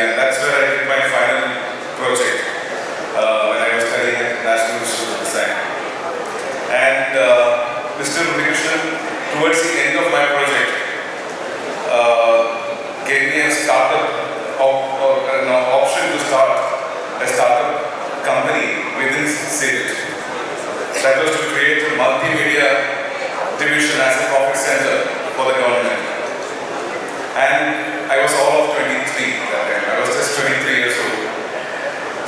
and that's where I did my final project when I was studying at National Institute of Design. And Mr. Muralikrishnan, towards the end of my project, gave me a startup an option to start a startup company within CIT. That was to create a multimedia division as a profit center for the government. And I was all of 23 that time. I was just 23 years old.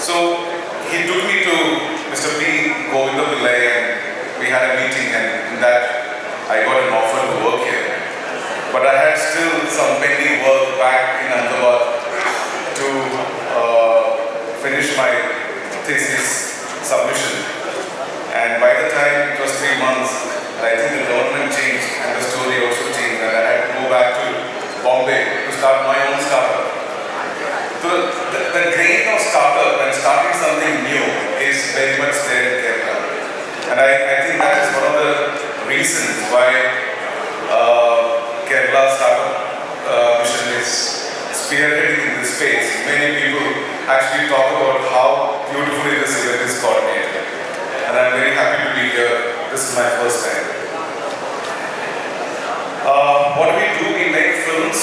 So he took me to Mr. P. Govinda Pillai and we had a meeting, and in that I got an offer to work here. But I had still some pending work back in Ahmedabad to finish my thesis submission. And by the time it was 3 months, I think the government changed and the story also changed, and I had to go back to Bombay to start my own startup. So the grain of startup and starting something new is very much there in Kerala. And I think that is one of the reasons why Kerala Startup Mission is spearheading in this space. Many people actually talk about how beautifully this event is coordinated. And I'm very happy to be here. This is my first time. What do? We make films.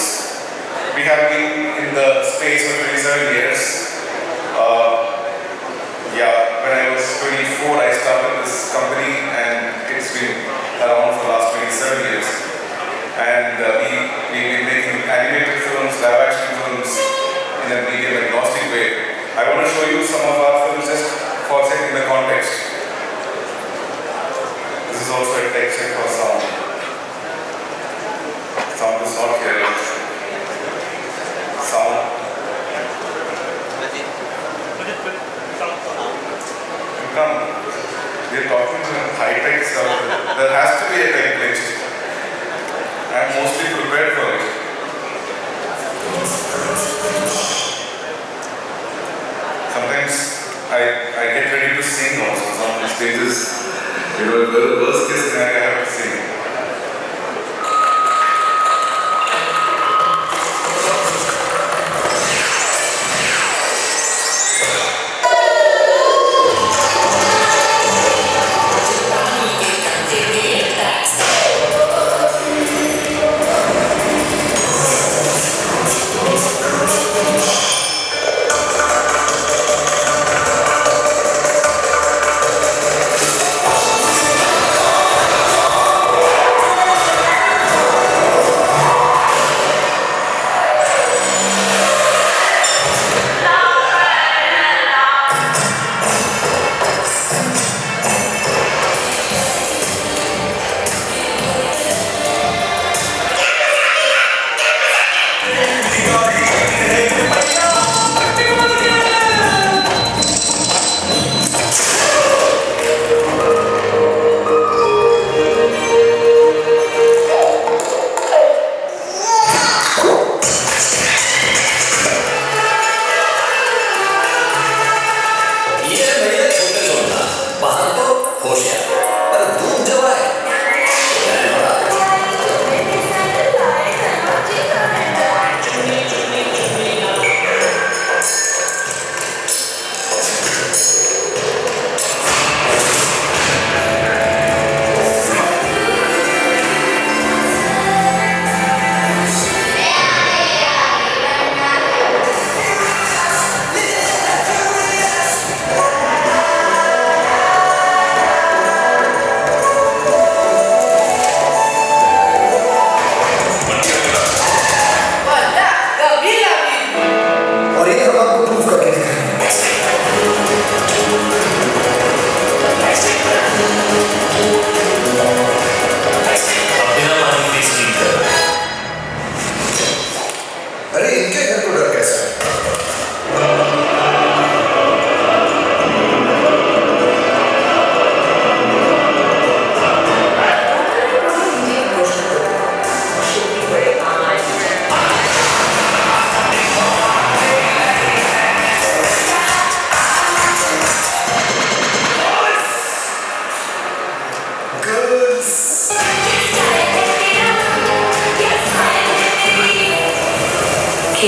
We have been in the space for 27 years. When I was 24, I started this company, and it's been around for the last 27 years. And we've been making animated films, live action films in a medium agnostic way. I want to show you some of our films just for setting the context. This is also a tech check for sound. Sound is not here. Sound. Come. We are talking to high-tech stuff. There has to be a tech glitch. I am mostly prepared for it. Sometimes I get ready to sing also. Some stages, the worst case scenario, I have to sing.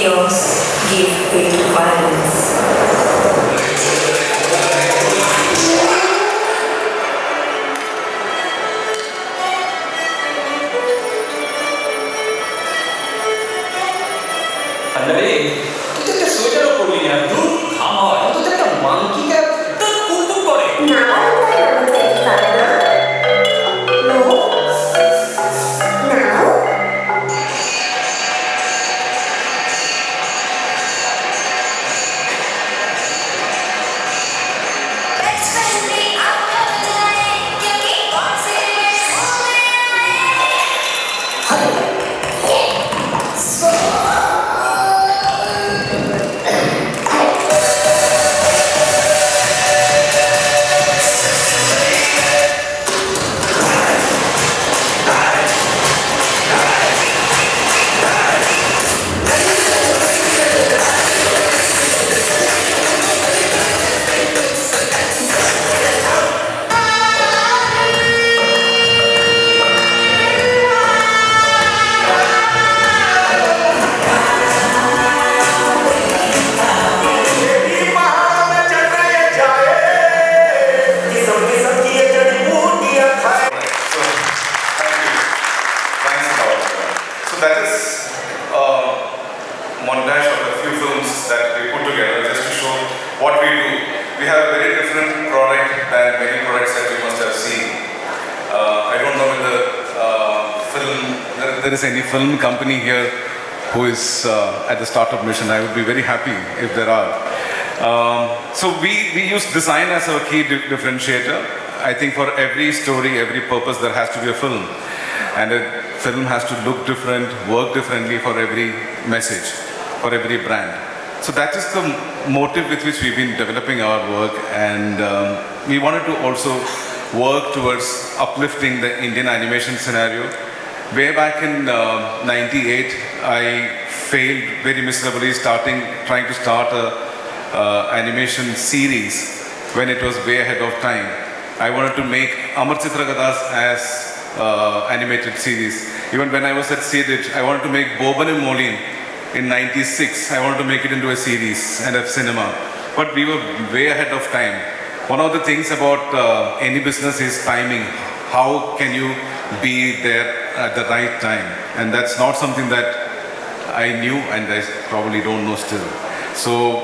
chaos gave way to violence. Andare, tu te soñano con línea, tú, jamás, tú te estás monkey que te cupo por ahí. Now I am no. Now. That is a montage of a few films that we put together just to show what we do. We have a very different product than many products that you must have seen. I don't know whether there is any film company here who is at the startup mission. I would be very happy if there are. So we use design as our key differentiator. I think for every story, every purpose, there has to be a film. And a film has to look different, work differently for every message, for every brand. So that is the motive with which we've been developing our work, and we wanted to also work towards uplifting the Indian animation scenario. Way back in '98, I failed very miserably trying to start a animation series when it was way ahead of time. I wanted to make Amar Chitragadas as animated series. Even when I was at CEDIT, I wanted to make Boban and Molin in '96. I wanted to make it into a series and a cinema. But we were way ahead of time. One of the things about any business is timing. How can you be there at the right time? And that's not something that I knew, and I probably don't know still. So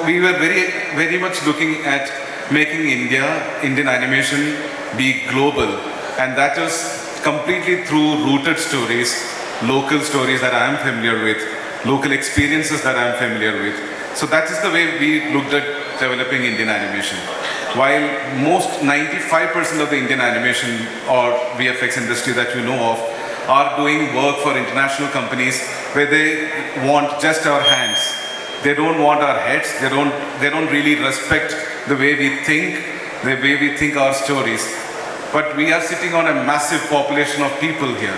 we were very much looking at making Indian animation be global, and that is completely through rooted stories, local stories that I am familiar with, local experiences that I am familiar with. So that is the way we looked at developing Indian animation. While most 95% of the Indian animation or VFX industry that you know of are doing work for international companies where they want just our hands. They don't want our heads. They don't really respect the way we think our stories. But we are sitting on a massive population of people here,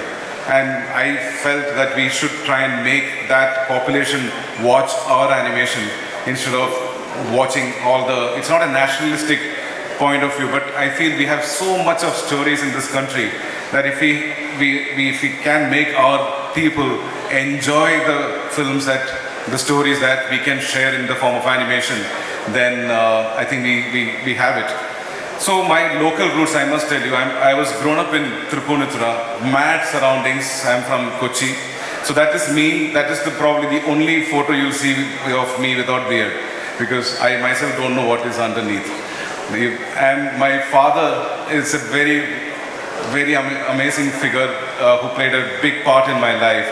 and I felt that we should try and make that population watch our animation instead of watching it's not a nationalistic point of view, but I feel we have so much of stories in this country that if we can make our people enjoy the stories that we can share in the form of animation, then I think we have it. So my local roots, I must tell you, I was grown up in Tripunithura, mad surroundings. I'm from Kochi. So that is me. That is probably the only photo you'll see of me without beard, because I myself don't know what is underneath. And my father is a very amazing figure who played a big part in my life.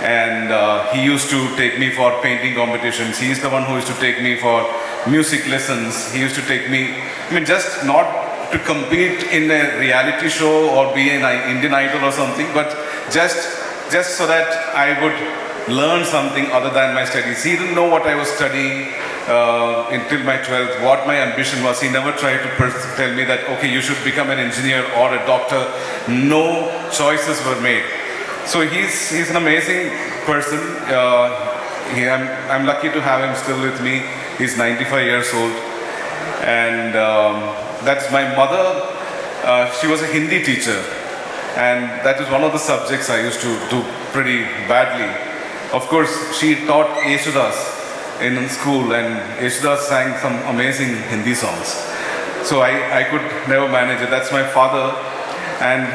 And he used to take me for painting competitions. He is the one who used to take me for music lessons. He used to take me, just not to compete in a reality show or be an Indian Idol or something, but just so that I would learn something other than my studies. He didn't know what I was studying until my 12th, what my ambition was. He never tried to tell me that, okay, you should become an engineer or a doctor. No choices were made. So he's an amazing person. I'm lucky to have him still with me. He's 95 years old. And that's my mother. She was a Hindi teacher. And that is one of the subjects I used to do pretty badly. Of course, she taught Yeshudas in school, and Yeshudas sang some amazing Hindi songs. So I could never manage it. That's my father. And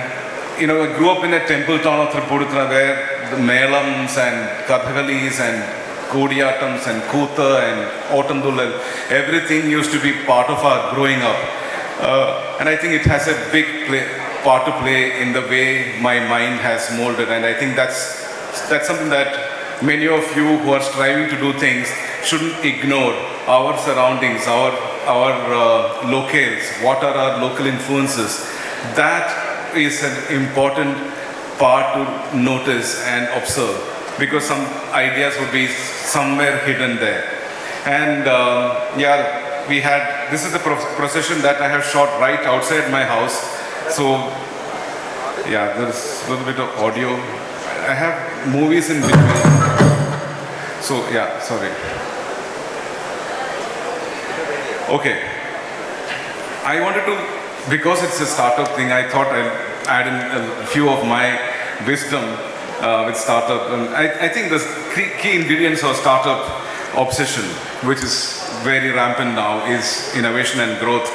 I grew up in a temple town of Tripurithra where the melams and kathakalis and kodiyatams and kutha and otandul and everything used to be part of our growing up. And I think it has a big part to play in the way my mind has molded. And I think that's something that many of you who are striving to do things shouldn't ignore. Our surroundings, our locales, what are our local influences. That is an important part to notice and observe, because some ideas would be somewhere hidden there. And this is the procession that I have shot right outside my house. So there's a little bit of audio. I have movies in between. So sorry. Okay. I wanted to, because it's a startup thing, I thought I'd add in a few of my wisdom with startup. And I think the key ingredients of startup obsession, which is very rampant now, is innovation and growth.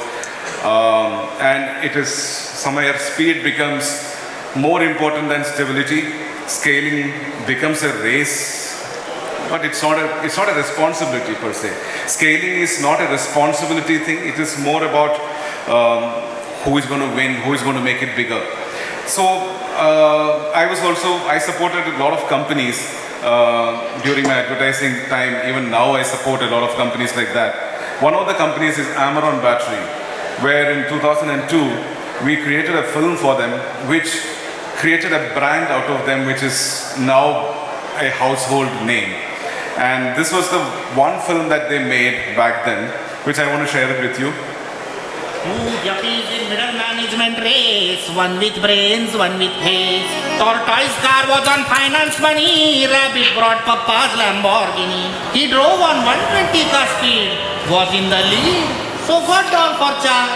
And it is somewhere speed becomes more important than stability. Scaling becomes a race, but it's not a responsibility per se. Scaling is not a responsibility thing. It is more about who is going to win, who is going to make it bigger. So I supported a lot of companies during my advertising time. Even now I support a lot of companies like that. One of the companies is Amaron Battery, where in 2002 we created a film for them, which created a brand out of them, which is now a household name. And this was the one film that they made back then, which I want to share it with you. Two jockeys in middle management race, one with brains, one with haze. Tortoise car was on finance money, Rabbit brought Papa's Lamborghini. He drove on 120 car speed, was in the lead, so got down for charge.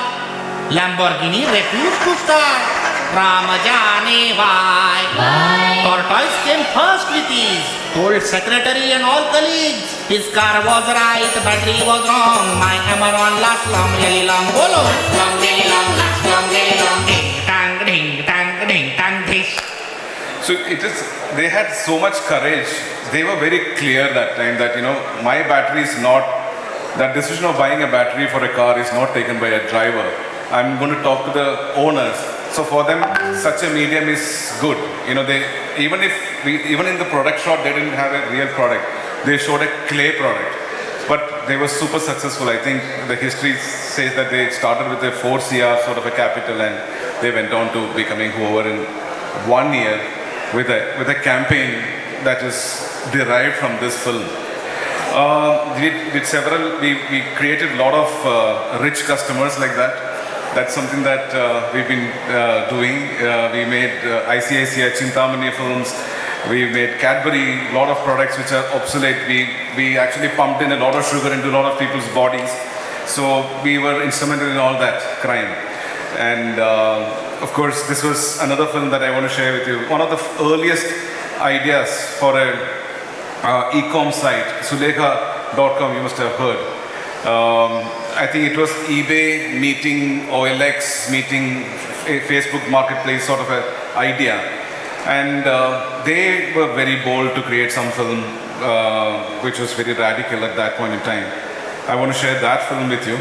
Lamborghini refused to start. Rama jaane why. Tortoise came first with ease, told secretary and all colleagues. His car was right, battery was wrong. My Amaron lasts long, really long. Bolo, long, really long, lasts long, really long. Ding, tang, ding, tang, dish. So they had so much courage. They were very clear that time that, my battery is not, that decision of buying a battery for a car is not taken by a driver. I'm going to talk to the owners. So for them, such a medium is good. Even in the product shot, they didn't have a real product. They showed a clay product, but they were super successful. I think the history says that they started with a 4 CR sort of a capital, and they went on to becoming who were in 1 year with a campaign that is derived from this film. We created a lot of rich customers like that. That's something that we've been doing. We made ICICI Chintamani films. We made Cadbury, a lot of products which are obsolete. We actually pumped in a lot of sugar into a lot of people's bodies. So we were instrumental in all that crime. And of course, this was another film that I want to share with you. One of the earliest ideas for a e-com site, Sulekha.com, you must have heard. I think it was eBay meeting OLX meeting a Facebook marketplace sort of an idea. And they were very bold to create some film which was very radical at that point in time. I want to share that film with you.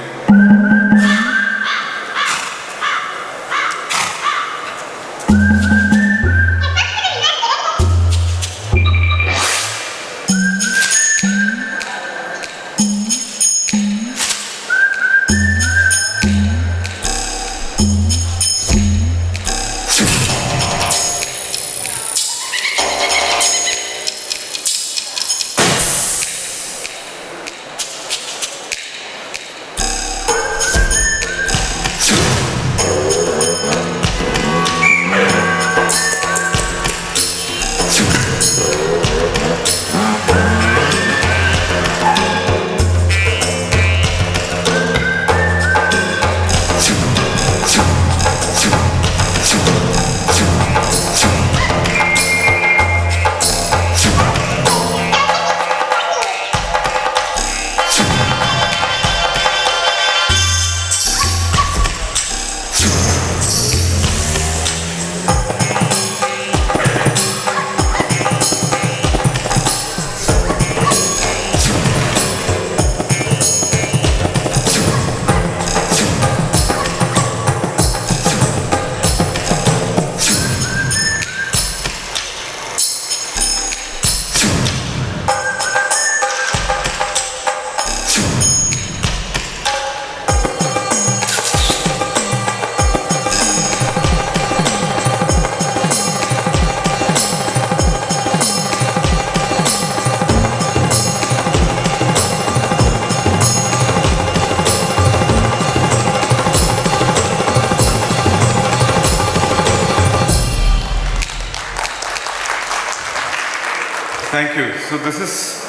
thank you. So this is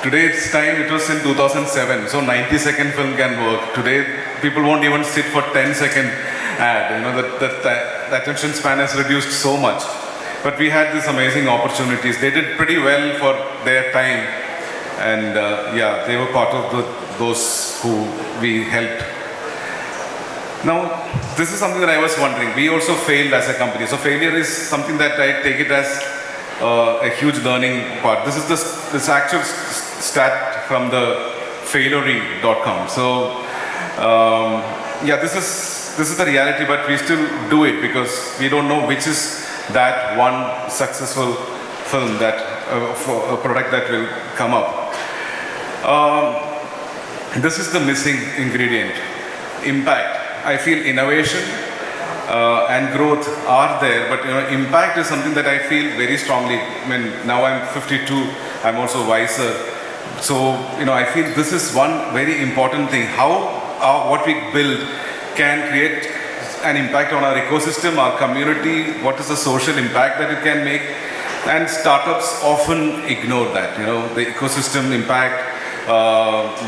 today's time. It was in 2007. So 90-second film can work. Today, people won't even sit for 10-second ad. You know the attention span has reduced so much. But we had these amazing opportunities. They did pretty well for their time, and yeah, they were part of those who we helped. Now, this is something that I was wondering. We also failed as a company. So failure is something that I take it as a huge learning part. This is this actual stat from the failory.com. So yeah, this is the reality, but we still do it because we don't know which is that one successful film, that for a product that will come up. This is the missing ingredient: impact. I feel innovation and growth are there, but impact is something that I feel very strongly. I mean, now I'm 52, I'm also wiser. So, I feel this is one very important thing. How what we build can create an impact on our ecosystem, our community, what is the social impact that it can make. And startups often ignore that, the ecosystem impact,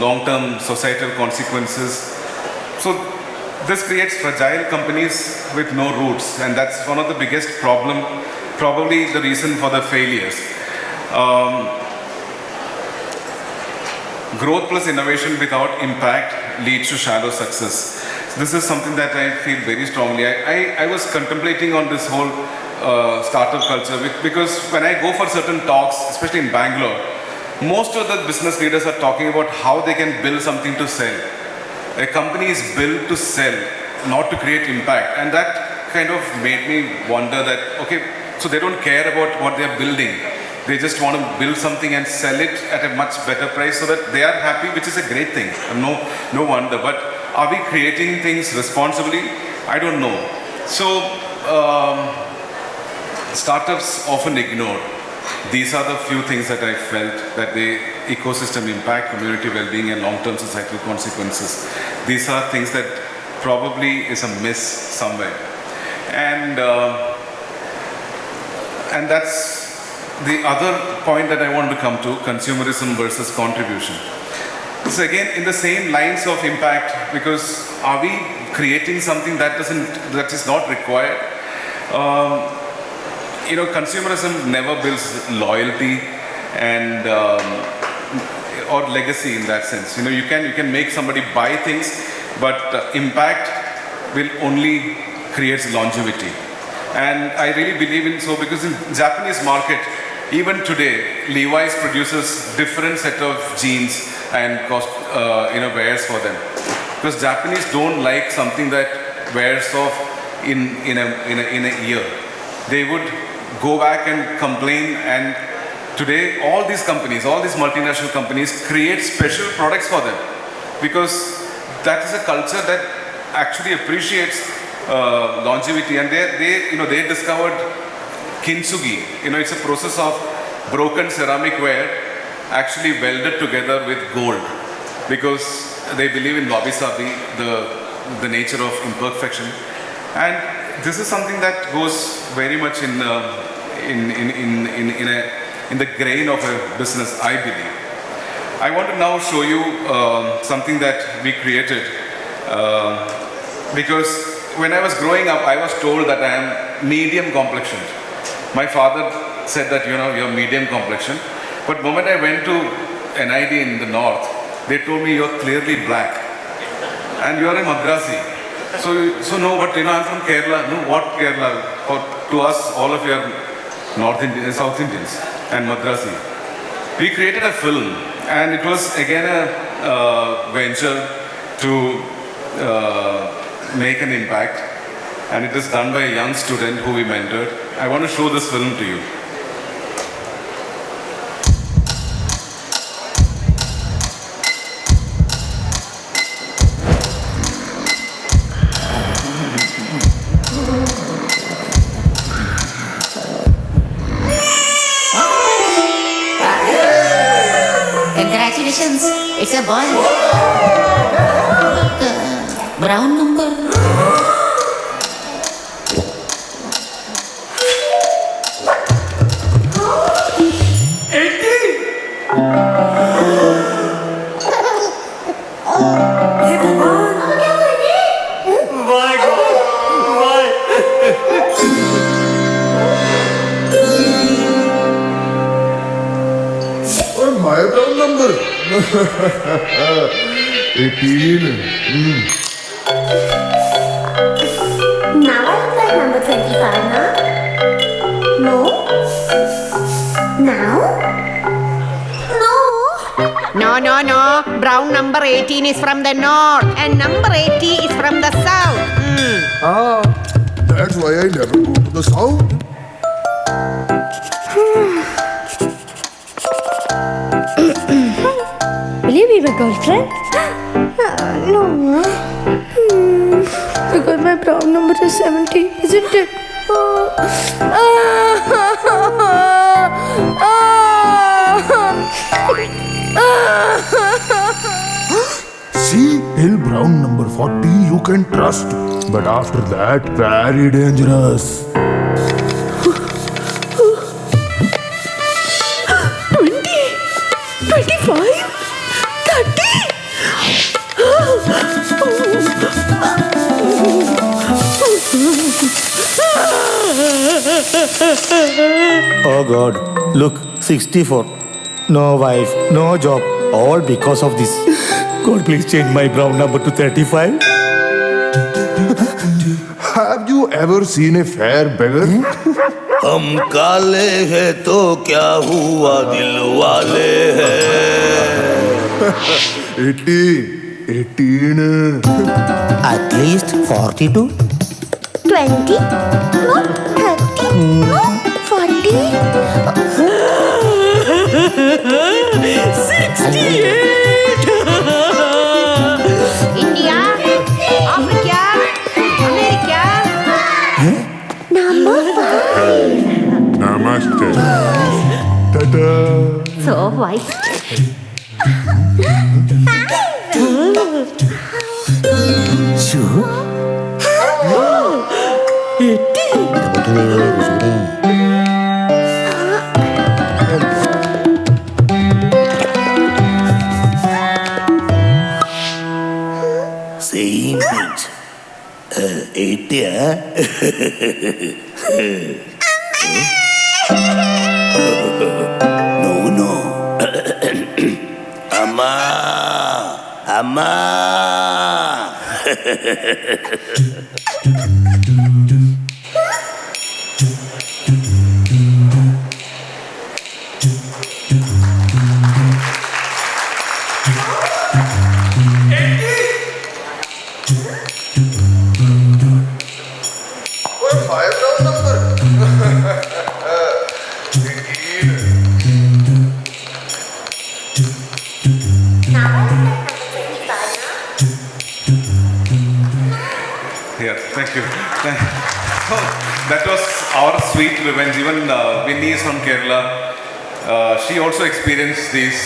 long-term societal consequences. So this creates fragile companies with no roots, and that's one of the biggest problem, probably the reason for the failures. Growth plus innovation without impact leads to shallow success. So this is something that I feel very strongly. I was contemplating on this whole startup culture because when I go for certain talks, especially in Bangalore, most of the business leaders are talking about how they can build something to sell. A company is built to sell, not to create impact. And that kind of made me wonder that, okay, so they don't care about what they're building. They just want to build something and sell it at a much better price so that they are happy, which is a great thing. No wonder. But are we creating things responsibly? I don't know. So, startups often ignore. These are the few things that I felt, that the ecosystem impact, community well-being, and long-term societal consequences. These are things that probably is a miss somewhere. And that's the other point that I want to come to: consumerism versus contribution. So again, in the same lines of impact, because are we creating something that is not required? Consumerism never builds loyalty and or legacy in that sense. You can make somebody buy things, but impact will only create longevity. And I really believe in so, because in Japanese market, even today, Levi's produces different set of jeans and wears for them. Because Japanese don't like something that wears off in a year. They would go back and complain, and today all these companies, all these multinational companies create special products for them, because that is a culture that actually appreciates longevity. And they discovered kintsugi. It's a process of broken ceramic ware actually welded together with gold, because they believe in wabi-sabi, the nature of imperfection. And this is something that goes very much in the grain of a business, I believe. I want to now show you something that we created, because when I was growing up, I was told that I am medium complexioned. My father said that you're medium complexion, but the moment I went to NID in the north, they told me you're clearly black and you're a Madrasi. So no, but I'm from Kerala. No, what Kerala? To us, all of you are North Indians, South Indians, and Madrasi. We created a film, and it was again a venture to make an impact, and it is done by a young student who we mentored. I want to show this film to you. Congratulations, it's a boy. Brown number. $80 हे भगवान Why God? Why? Oh, my brown number. 18. Now I look like number 25 now. No? Now? No? No. Brown number 18 is from the north and number 80 is from the south. That's why I never go to the south. Will you be my girlfriend? No. Because my brown number is 70, isn't it? See, till brown number 40 you can trust. But after that, very dangerous. 20, 25, 30. Oh God, look, 64. No wife, no job, all because of this. God, please change my brown number to 35. Have you ever seen a fair beggar? हम काले हैं तो क्या हुआ दिल वाले हैं 18. At least 42. 20, no, 30, no, 40. 68. India, Africa, America. Number 5. Namaste. Ta-da. So white. same page 80 no Amma Oh, my brown number. 18. Yeah, thank you. So, that was our sweet revenge. Even Winnie is from Kerala. She also experienced these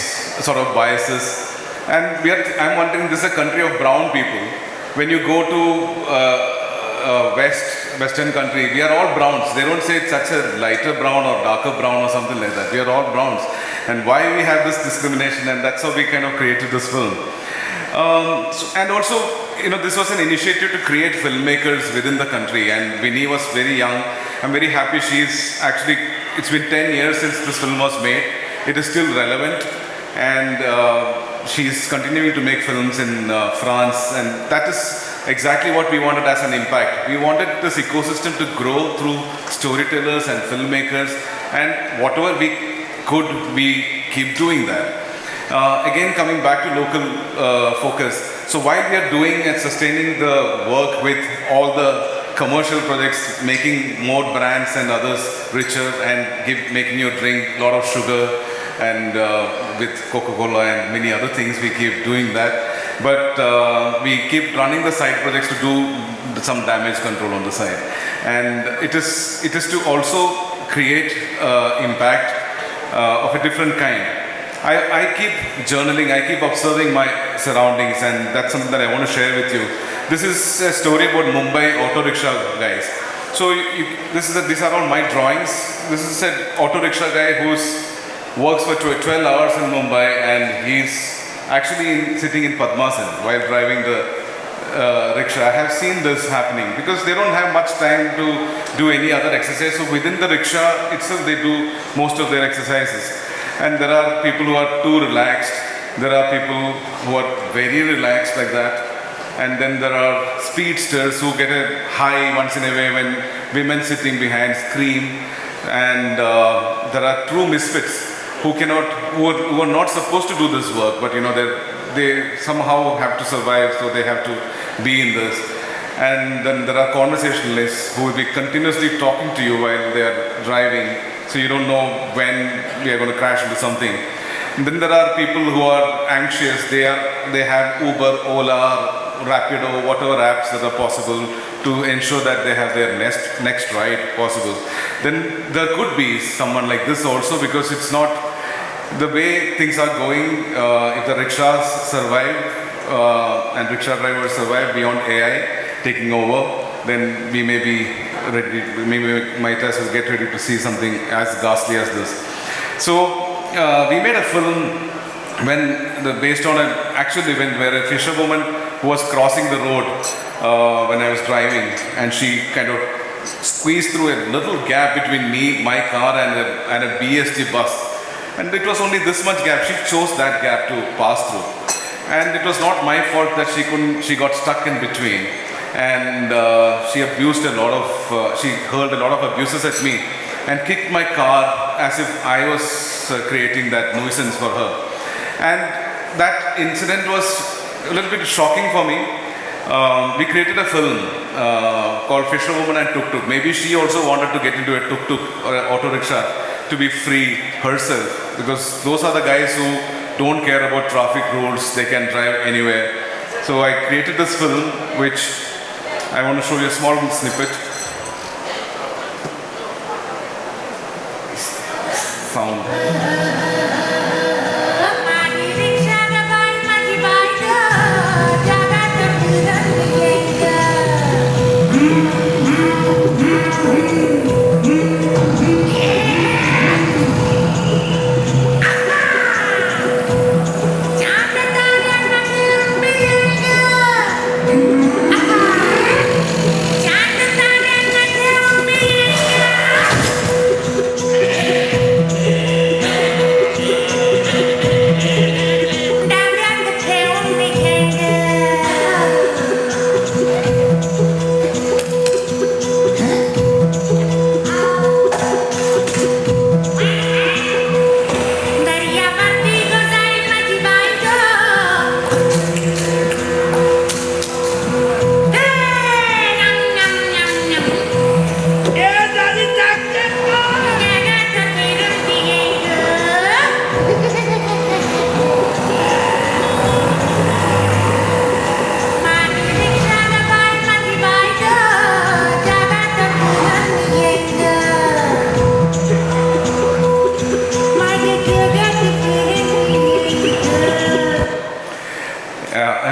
sort of biases. And I'm wondering, this is a country of brown people. When you go to Western country, we are all browns. They don't say it's such a lighter brown or darker brown or something like that. We are all browns. And why we have this discrimination, and that's how we kind of created this film. And also, this was an initiative to create filmmakers within the country, and Winnie was very young. I'm very happy it's been 10 years since this film was made. It is still relevant, and she's continuing to make films in France, and that is exactly what we wanted as an impact. We wanted this ecosystem to grow through storytellers and filmmakers, and whatever we could, we keep doing that. Again, coming back to local focus. So while we are doing and sustaining the work with all the commercial projects, making more brands and others richer and making your drink a lot of sugar, and with Coca-Cola and many other things, we keep doing that. But we keep running the side projects to do some damage control on the side. And it is to also create impact of a different kind. I keep journaling, I keep observing my surroundings, and that's something that I want to share with you. This is a story about Mumbai auto rickshaw guys. So these are all my drawings. This is an auto rickshaw guy who's works for 12 hours in Mumbai, and he's actually sitting in Padmasan while driving the rickshaw. I have seen this happening because they don't have much time to do any other exercise. So within the rickshaw itself, they do most of their exercises. And there are people who are too relaxed. There are people who are very relaxed like that. And then there are speedsters who get a high once in a way when women sitting behind scream. And there are true misfits who are not supposed to do this work, but they somehow have to survive, so they have to be in this. And then there are conversationalists who will be continuously talking to you while they are driving, so you don't know when we are going to crash into something. And then there are people who are anxious. They have Uber, Ola, Rapido, whatever apps that are possible to ensure that they have their next ride possible. Then there could be someone like this also, because it's not the way things are going. If the rickshaws survive and rickshaw drivers survive beyond AI taking over, then we may be ready. We might as well get ready to see something as ghastly as this. So we made a film based on an actual event where a fisherwoman who was crossing the road when I was driving, and she kind of squeezed through a little gap between me, my car, and a BST bus. And it was only this much gap. She chose that gap to pass through. And it was not my fault that she got stuck in between. And she hurled a lot of abuses at me and kicked my car as if I was creating that nuisance for her. And that incident was a little bit shocking for me. We created a film called Fisherwoman and Tuk Tuk. Maybe she also wanted to get into a tuk tuk or an auto rickshaw to be free herself, because those are the guys who don't care about traffic rules. They can drive anywhere. So I created this film, which I want to show you a small snippet. Sound.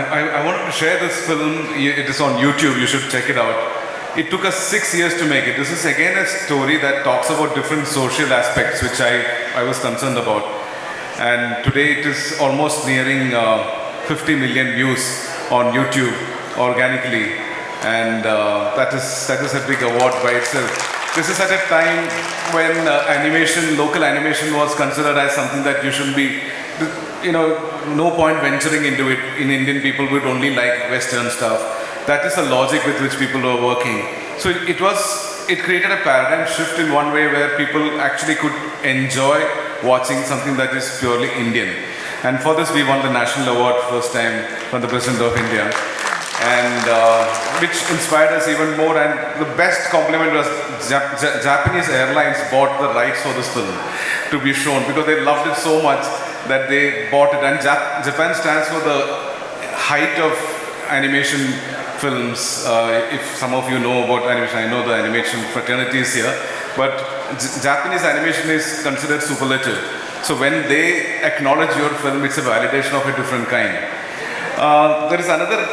I wanted to share this film. It is on YouTube. You should check it out. It took us 6 years to make it. This is again a story that talks about different social aspects, which I was concerned about. And today it is almost nearing 50 million views on YouTube organically. And that is a big award by itself. This is at a time when local animation was considered as something that you shouldn't be, no point venturing into it. In Indian, people would only like Western stuff. That is the logic with which people were working. So it created a paradigm shift in one way where people actually could enjoy watching something that is purely Indian. And for this, we won the national award first time from the President of India. And which inspired us even more. And the best compliment was Japanese airlines bought the rights for this film to be shown because they loved it so much that they bought it. And Japan stands for the height of animation films. If some of you know about animation, I know the animation fraternity is here, but Japanese animation is considered superlative. So when they acknowledge your film, it's a validation of a different kind. There is another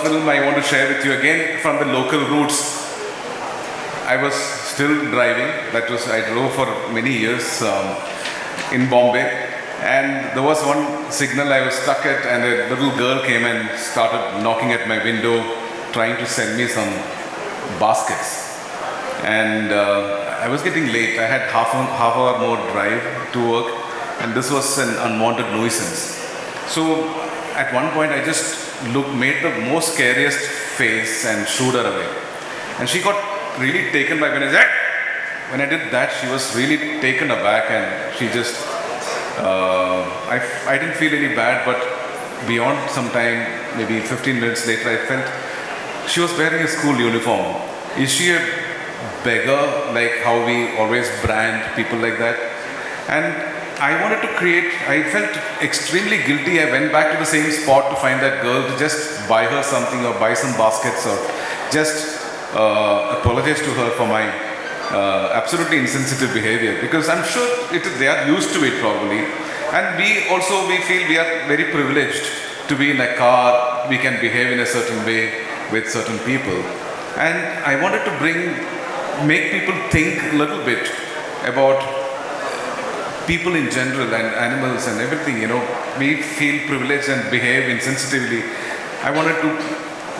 film I want to share with you, again from the local roots. I was still driving. I drove for many years. in Bombay, and there was one signal I was stuck at, and a little girl came and started knocking at my window, trying to send me some baskets. And I was getting late. I had half hour more drive to work, and this was an unwanted nuisance. So at one point, I just made the most scariest face and shooed her away. And she got really taken by when I did that, she was really taken aback, and she just, I didn't feel any bad, but beyond some time, maybe 15 minutes later, I felt she was wearing a school uniform. Is she a beggar, like how we always brand people like that? And I wanted to I felt extremely guilty. I went back to the same spot to find that girl, to just buy her something or buy some baskets or just apologize to her for my absolutely insensitive behavior, because I'm sure they are used to it probably. And we feel we are very privileged to be in a car, we can behave in a certain way with certain people. And I wanted to make people think a little bit about people in general and animals and everything, we feel privileged and behave insensitively. I wanted to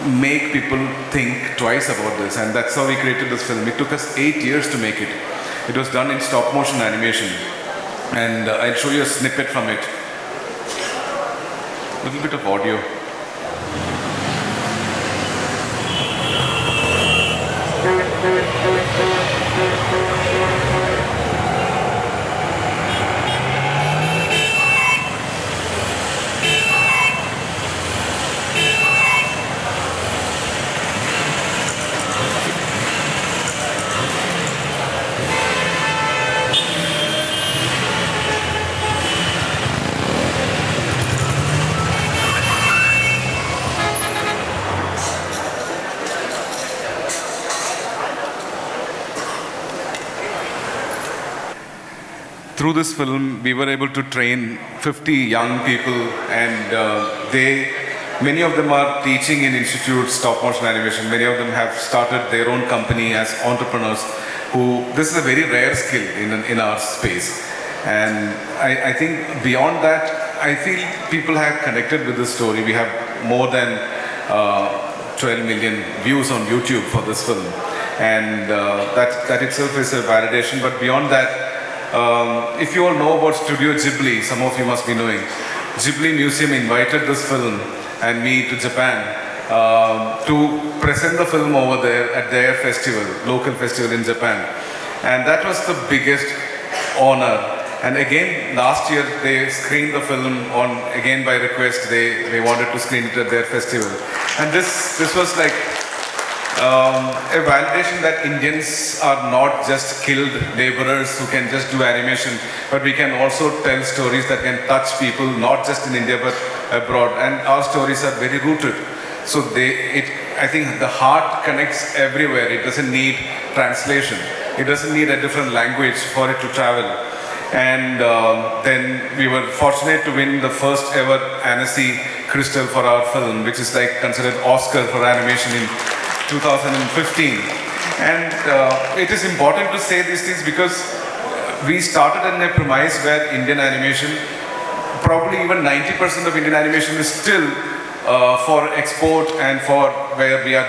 make people think twice about this, and that's how we created this film. It took us 8 years to make it. It was done in stop motion animation, and I'll show you a snippet from it. A little bit of audio. Through this film, we were able to train 50 young people, and many of them are teaching in institutes, stop motion animation. Many of them have started their own company as entrepreneurs. This is a very rare skill in our space. And I think beyond that, I feel people have connected with this story. We have more than 12 million views on YouTube for this film. And that itself is a validation. But beyond that, if you all know about Studio Ghibli, some of you must be knowing, Ghibli Museum invited this film and me to Japan to present the film over there at their festival, local festival in Japan. And that was the biggest honor. And again, last year they screened the film again by request, they wanted to screen it at their festival. And this was like a validation that Indians are not just skilled laborers who can just do animation, but we can also tell stories that can touch people, not just in India, but abroad. And our stories are very rooted. So I think the heart connects everywhere. It doesn't need translation. It doesn't need a different language for it to travel. And then we were fortunate to win the first ever Annecy Crystal for our film, which is like considered Oscar for animation in 2015. And it is important to say these things because we started in a premise where Indian animation, probably even 90% of Indian animation is still for export and for where we are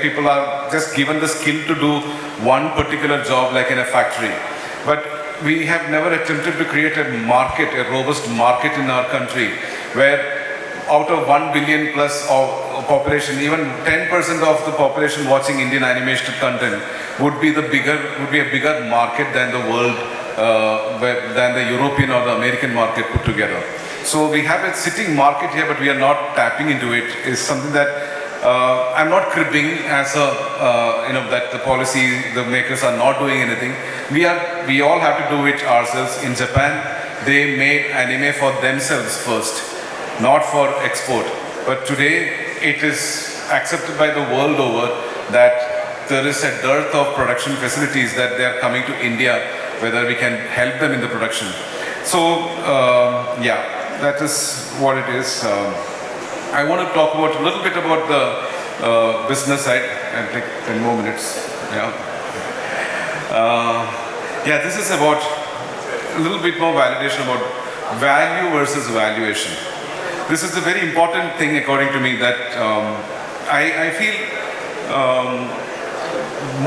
people are just given the skill to do one particular job like in a factory. But we have never attempted to create a market, a robust market in our country where out of 1 billion plus of population, even 10% of the population watching Indian animation content would be a bigger market than the world, than the European or the American market put together. So we have a sitting market here, but we are not tapping into it. It's something that I'm not cribbing as that the policy, the makers are not doing anything. We all have to do it ourselves. In Japan, they made anime for themselves first, not for export. But today, it is accepted by the world over that there is a dearth of production facilities that they are coming to India, whether we can help them in the production. So, that is what it is. I want to talk a little bit about the business side. I'll take 10 more minutes. This is about a little bit more validation about value versus valuation. This is a very important thing according to me that I feel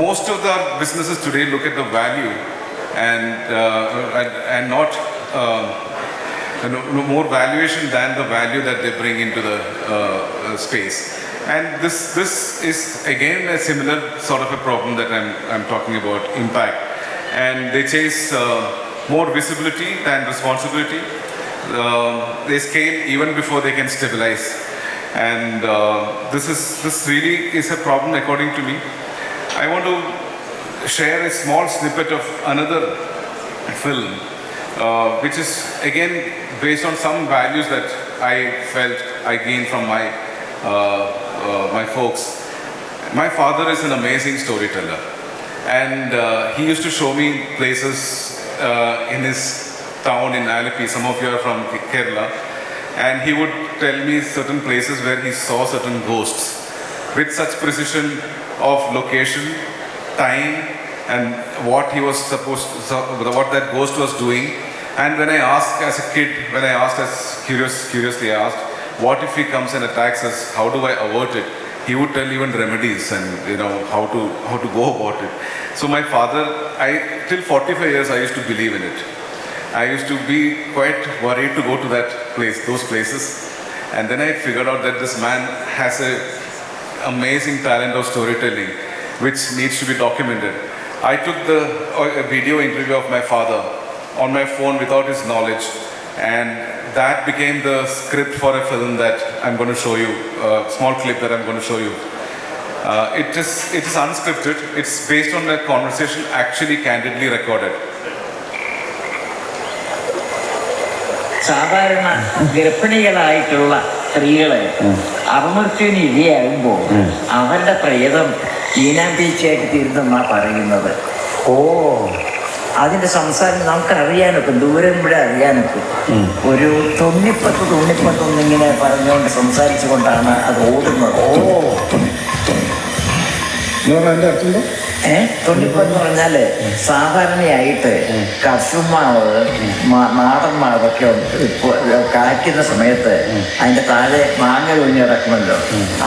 most of the businesses today look at the value and not more valuation than the value that they bring into the space. And this is again a similar sort of a problem that I'm talking about, impact. And they chase more visibility than responsibility. They scale even before they can stabilize. And this really is a problem according to me. I want to share a small snippet of another film, which is again based on some values that I felt I gained from my folks. My father is an amazing storyteller, and he used to show me places in his town in Alapi. Some of you are from Kerala, and he would tell me certain places where he saw certain ghosts with such precision of location, time, and what he was what that ghost was doing. And when I asked as a kid, curiously asked, what if he comes and attacks us? How do I avert it? He would tell even remedies and how to go about it. So my father, till 45 years I used to believe in it. I used to be quite worried to go to those places. And then I figured out that this man has an amazing talent of storytelling, which needs to be documented. I took a video interview of my father on my phone without his knowledge, and that became the script for a film that I'm going to show you, a small clip that I'm going to show you. It is unscripted. It's based on a conversation actually candidly recorded. സാധാരണ ഗർഭിണികളായിട്ടുള്ള സ്ത്രീകള് അപമൃത്യുവിന് ഇരയാകുമ്പോൾ അവരുടെ പ്രേതം ഈനാമ്പീച്ചയായിട്ട് തീരുന്നെന്നാ പറയുന്നത്. അതിന്റെ സംസാരം നമുക്കറിയാനൊക്കെ ദൂരം ഇവിടെ അറിയാനൊക്കെ ഒരു തൊണ്ണിപ്പത്തൊന്നിങ്ങനെ പറഞ്ഞുകൊണ്ട് സംസാരിച്ചു കൊണ്ടാണ് അത് ഓടുന്നത്. തൊണ്ണിപ്പെന്ന് പറഞ്ഞാല് സാധാരണയായിട്ട് കശുമാവ് നാടൻ മാവൊക്കെ കായ്ക്കുന്ന സമയത്ത് അതിന്റെ താഴെ മാങ്ങ കൊഞ്ഞ് കിടക്കുമല്ലോ,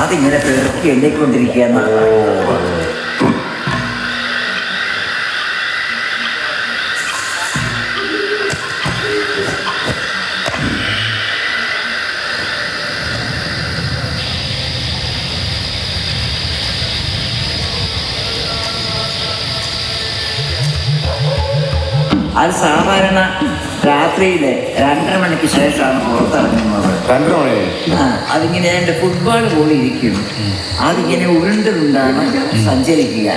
അതിങ്ങനെ പെറുക്കി എണ്ണിക്കൊണ്ടിരിക്കുക എന്നാണ്. അത് സാധാരണ രാത്രിയില് 2:30 മണിക്ക് ശേഷമാണ് പുറത്തിറങ്ങുന്നത്. 2:30 മണി? അതിങ്ങനെ എൻ്റെ ഫുട്ബോൾ പോലെ ഇരിക്കും. അതിങ്ങനെ ഉരുണ്ടുകൊണ്ടാണ് സഞ്ചരിക്കുക.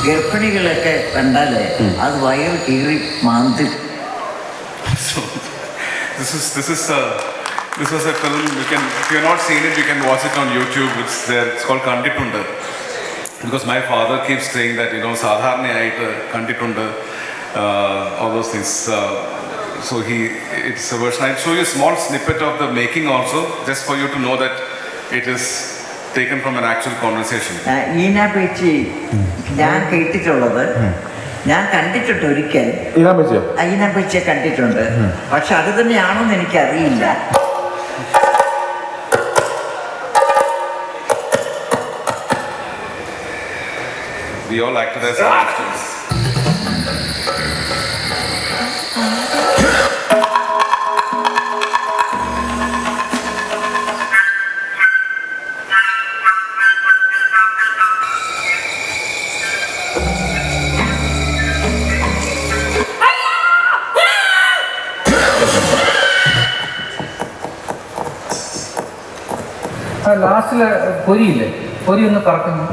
ഗർഭിണികളൊക്കെ കണ്ടാലേ അത് വയറ് കീറി മാന്തി. This was a film. If you have not seen it, you can watch it on YouTube. It's there. It's called Kanditunda. Because my father keeps saying that sadharnayayittu Kanditunda, all those things. So it's a version. I'll show you a small snippet of the making also, just for you to know that it is taken from an actual conversation. ഈനാപ്പേച്ചി ഞാൻ കേട്ടിട്ടുള്ളത്, ഞാൻ കണ്ടിട്ടുണ്ട് ഒരിക്കൽ. ഈനാപ്പേച്ചിയെ കണ്ടിട്ടുണ്ട്, പക്ഷെ അത് തന്നെയാണോന്ന് എനിക്കറിയില്ല. We all acted as actors. ലാസ്റ്റില് പൊരിയില്ലേ, പൊരി ഒന്ന് കറക്കുന്നു.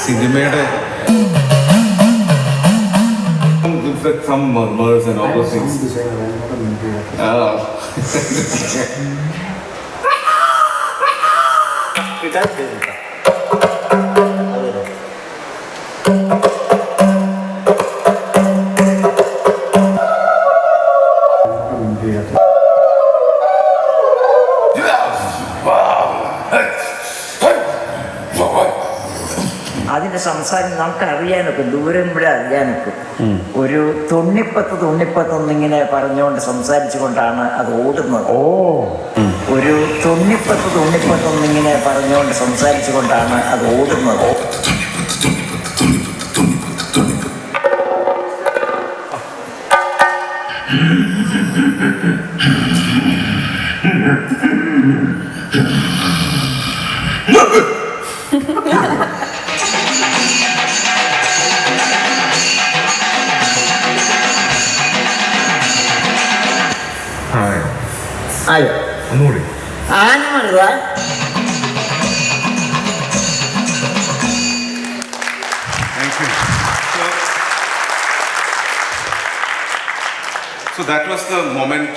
സിനിമയുടെ with some murmurs and all those things. അതിന്റെ സംസാരം നമുക്ക് അറിയാനൊക്കെ ദൂരം ഇവിടെ അറിയാനൊക്കെ ഒരു തൊണ്ണിപ്പത്തൊന്നിങ്ങനെ പറഞ്ഞുകൊണ്ട് സംസാരിച്ചുകൊണ്ടാണ് അത് ഓടുന്നത്. ഒരു തൊണ്ണിപ്പത്തൊന്നിങ്ങനെ പറഞ്ഞുകൊണ്ട് സംസാരിച്ചുകൊണ്ടാണ് അത് ഓടുന്നത്. ആയോ ഒന്നുകൂടി Thank you. So that was the moment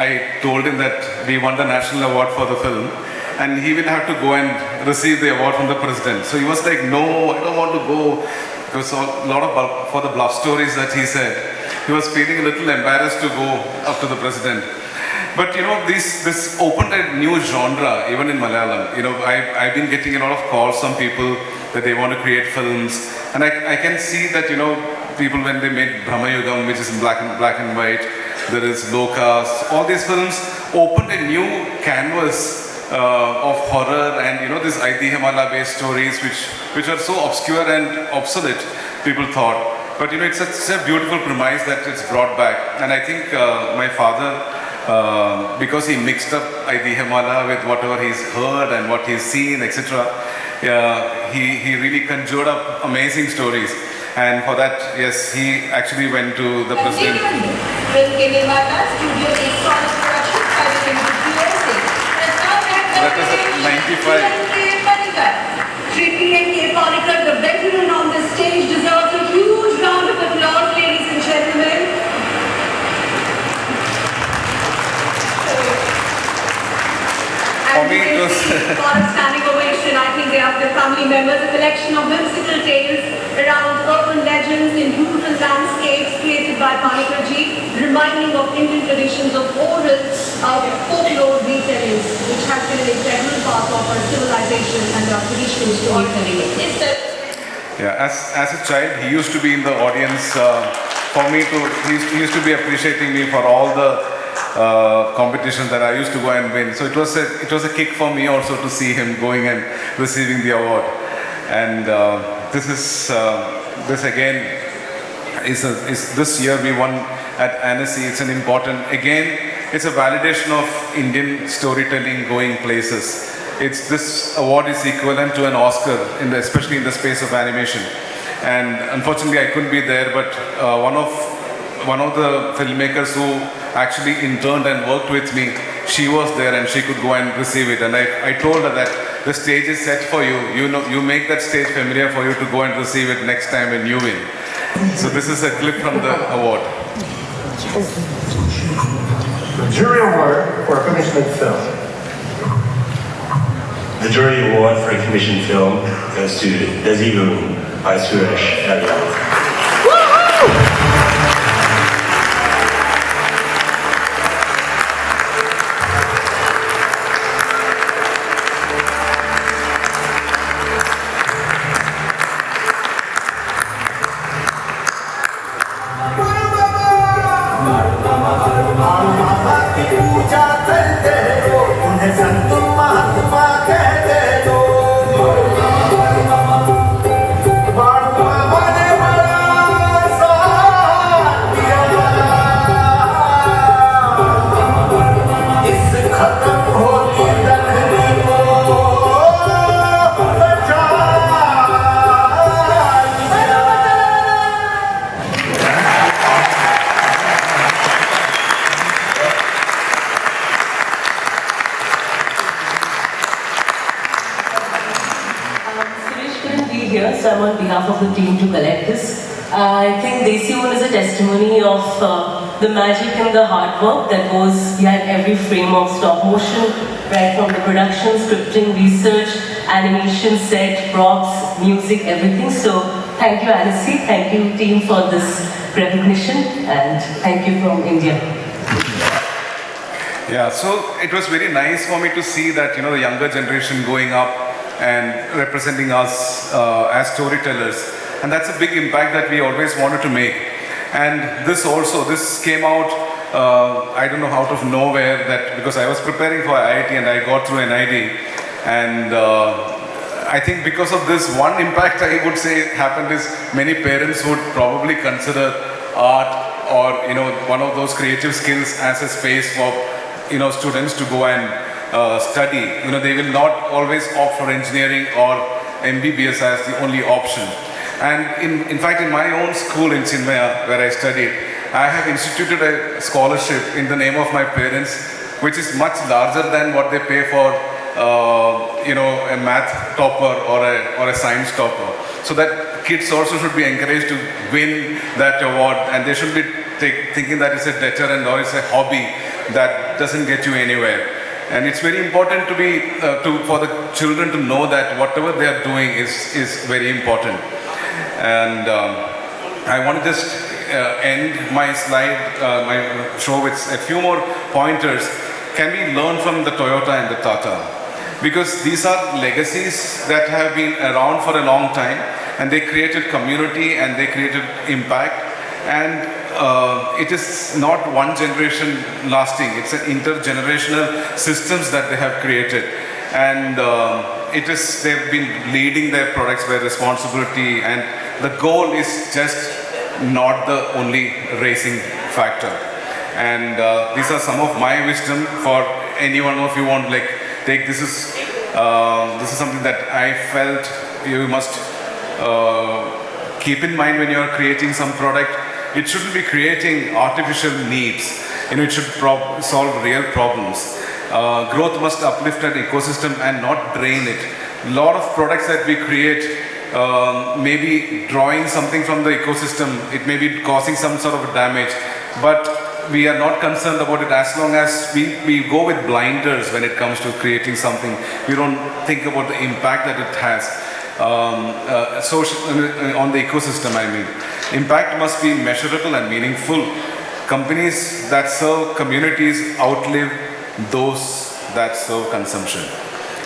I told him that we won the national award for the film, and he will have to go and receive the award from the president. So he was like, "No, I don't want to go." Because a lot of for the bluff stories that he said, he was feeling a little embarrassed to go up to the president. But you know, this opened a new genre, even in Malayalam. You know, I've been getting a lot of calls from people that they want to create films, and I can see that, you know, people when they made Brahmayugam, which is in black and white, there is Low Caste, all these films opened a new canvas of horror and, you know, these Aidihimala based stories which are so obscure and obsolete, people thought. But you know, it's such a beautiful premise that it's brought back, and I think my father, because he mixed up Aidihimala with whatever he's heard and what he's seen, etc., he really conjured up amazing stories. And for that, yes, he actually went to the president. Studio Eeksaurus production by the USA. That was at 95. Shri K. Panikar, the veteran on the stage, deserves a huge round of applause, ladies and gentlemen. For me, it was For a standing ovation, I think they have their family members, a collection of whimsical tales around urban legends in rural landscapes created by Panikar ji, reminding of Indian traditions of oral folklore retellings, which has been an integral part of our civilization and our traditional storytelling. yeah. As a child, he used to be in the audience. For me, he used to be appreciating me for all the competition that I used to go and win. So it was a kick for me also to see him going and receiving the award. And this again is this year we won at Annecy. It's an important, again, it's a validation of Indian storytelling going places. This award is equivalent to an Oscar, especially in the space of animation. And unfortunately, I couldn't be there, but one of the filmmakers who actually interned and worked with me, she was there and she could go and receive it. And I told her that the stage is set for you. You know, you make that stage familiar for you to go and receive it next time when you win. So this is a clip from the award. The jury award for a commissioned film. The jury award for a commissioned film goes to Desibu by Suresh Eriyat. Here, so I'm on behalf of the team to collect this. I think Desi1 is a testimony of the magic and the hard work that goes behind every frame of stop motion, right from the production, scripting, research, animation, set, props, music, everything. So thank you, Anasi. Thank you, team, for this recognition, and thank you from India. Yeah, so it was very nice for me to see that, you know, the younger generation going up and representing us as storytellers. And that's a big impact that we always wanted to make. And this came out, I don't know, out of nowhere, that because I was preparing for IIT and I got through NID. And I think because of this, one impact I would say happened is many parents would probably consider art or, you know, one of those creative skills as a space for, you know, students to go and study. You know, they will not always opt for engineering or MBBS as the only option. And in fact, in my own school in Chinmaya, where I studied, I have instituted a scholarship in the name of my parents, which is much larger than what they pay for, you know, a math topper or a science topper. So that kids also should be encouraged to win that award, and they should be thinking that it's a deterrent or it's a hobby that doesn't get you anywhere. And it's very important to be for the children to know that whatever they are doing is very important. And I want to just end my slide, my show with a few more pointers. Can we learn from the Toyota and the Tata? Because these are legacies that have been around for a long time, and they created community and they created impact. And it is not one generation lasting, it's an intergenerational systems that they have created. And they've been leading their products by responsibility, and the goal is just not the only racing factor. And these are some of my wisdom for any one of you want, like, take this is something that I felt you must keep in mind when you are creating some product. It shouldn't be creating artificial needs. You know, it should solve real problems. Growth must uplift an ecosystem and not drain it. A lot of products that we create may be drawing something from the ecosystem. It may be causing some sort of damage, but we are not concerned about it as long as we go with blinders when it comes to creating something. We don't think about the impact that it has on the ecosystem, I mean. Impact must be measurable and meaningful. Companies that serve communities outlive those that serve consumption.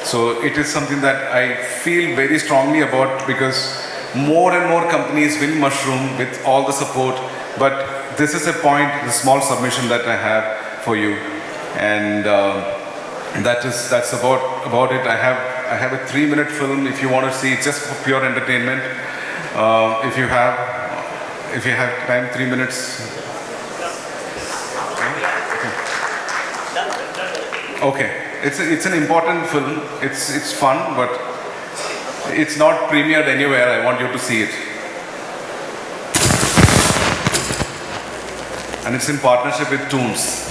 So it is something that I feel very strongly about, because more and more companies will mushroom with all the support. But this is a point, the small submission that I have for you, and that's about it. I have a 3-minute film if you want to see it, just for pure entertainment. If you have time, 3 minutes. Okay, it's an important film. It's fun, but it's not premiered anywhere. I want you to see it, and it's in partnership with Toons.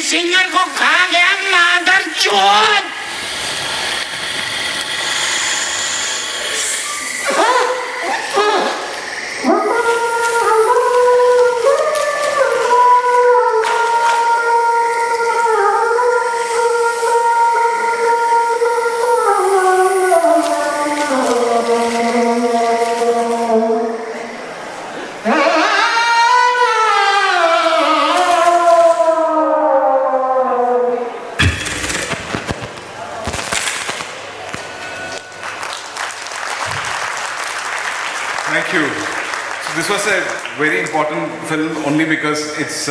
Singer को खा गया मादर चोद। Thank you. So this was a very important film only because it's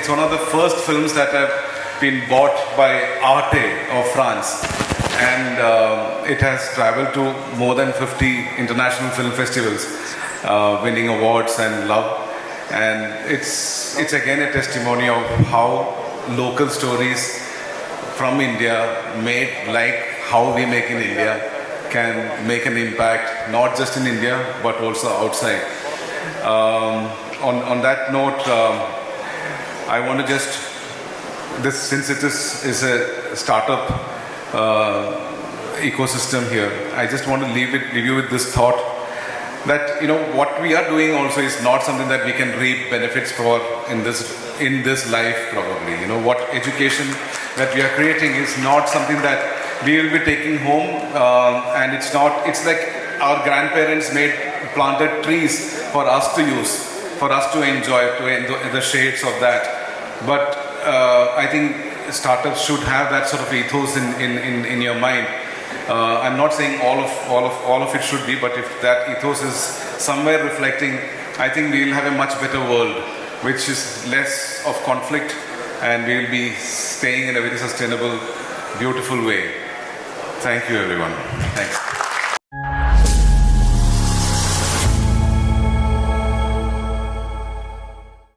one of the first films that have been bought by Arte of France, and it has traveled to more than 50 international film festivals, winning awards and love. And it's again a testimony of how local stories from India, made like how we make in India, can make an impact not just in India but also outside. On that note, I want to just since it is a startup ecosystem here, I just want to leave you with this thought that what we are doing also is not something that we can reap benefits for in this life probably. What education that we are creating is not something that we will be taking home, and it's like our grandparents planted trees for us to use, for us to enjoy the shades of that. But I think startups should have that sort of ethos in your mind. I'm not saying all of it should be, but if that ethos is somewhere reflecting, I think we will have a much better world, which is less of conflict, and we will be staying in a very sustainable, beautiful way. Thank you, everyone. Thanks.